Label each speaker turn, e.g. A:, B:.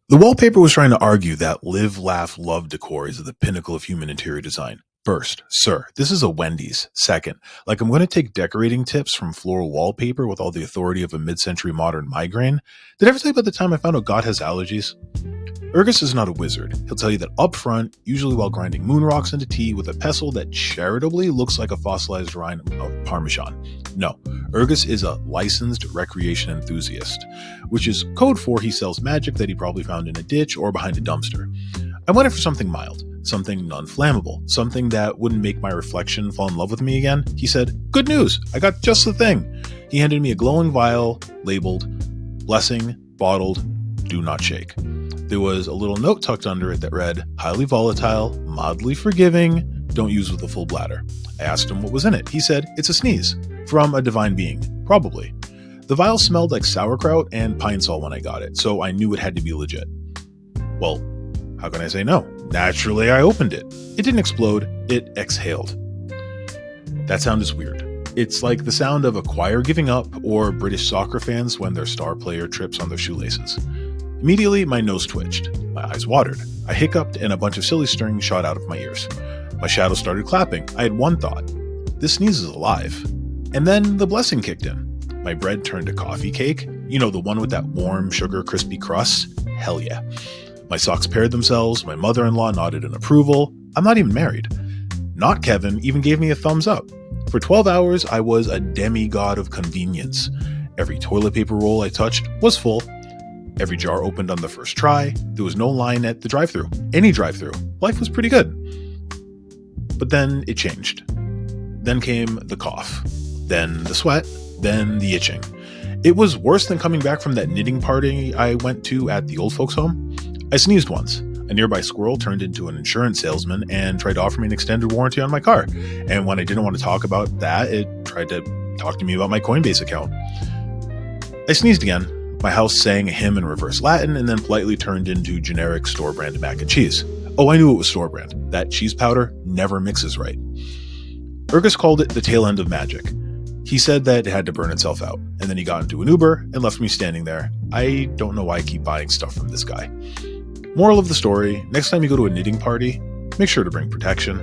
A: The wallpaper was trying to argue that live, laugh, love decor is the pinnacle of human interior design. First, sir, this is a Wendy's. Second, I'm going to take decorating tips from floral wallpaper with all the authority of a mid-century modern migraine. Did I ever tell you about the time I found out God has allergies? Urgus is not a wizard. He'll tell you that up front, usually while grinding moon rocks into tea with a pestle that charitably looks like a fossilized rind of Parmesan. No, Urgus is a licensed recreation enthusiast, which is code for he sells magic that he probably found in a ditch or behind a dumpster. I wanted for something mild, something non-flammable, something that wouldn't make my reflection fall in love with me again. He said, "Good news, I got just the thing." He handed me a glowing vial labeled, "Blessing, bottled, do not shake." There was a little note tucked under it that read, "Highly volatile, mildly forgiving, don't use with a full bladder." I asked him what was in it. He said, "It's a sneeze. From a divine being. Probably." The vial smelled like sauerkraut and pine sol when I got it, so I knew it had to be legit. Well, how can I say no? Naturally, I opened it. It didn't explode, it exhaled. That sound is weird. It's like the sound of a choir giving up or British soccer fans when their star player trips on their shoelaces. Immediately, my nose twitched. My eyes watered. I hiccuped and a bunch of silly string shot out of my ears. My shadow started clapping. I had one thought. This sneeze is alive. And then the blessing kicked in. My bread turned to coffee cake. You know, the one with that warm, sugar, crispy crust? Hell yeah. My socks paired themselves. My mother-in-law nodded in approval. I'm not even married. Not Kevin even gave me a thumbs up. For 12 hours, I was a demigod of convenience. Every toilet paper roll I touched was full. Every jar opened on the first try. There was no line at the drive-thru. Any drive-thru. Life was pretty good. But then it changed. Then came the cough. Then the sweat. Then the itching. It was worse than coming back from that knitting party I went to at the old folks' home. I sneezed once. A nearby squirrel turned into an insurance salesman and tried to offer me an extended warranty on my car. And when I didn't want to talk about that, it tried to talk to me about my Coinbase account. I sneezed again. My house sang a hymn in reverse Latin and then politely turned into generic store-brand mac and cheese. Oh, I knew it was store-brand. That cheese powder never mixes right. Urgus called it the tail end of magic. He said that it had to burn itself out, and then he got into an Uber and left me standing there. I don't know why I keep buying stuff from this guy. Moral of the story, next time you go to a knitting party, make sure to bring protection.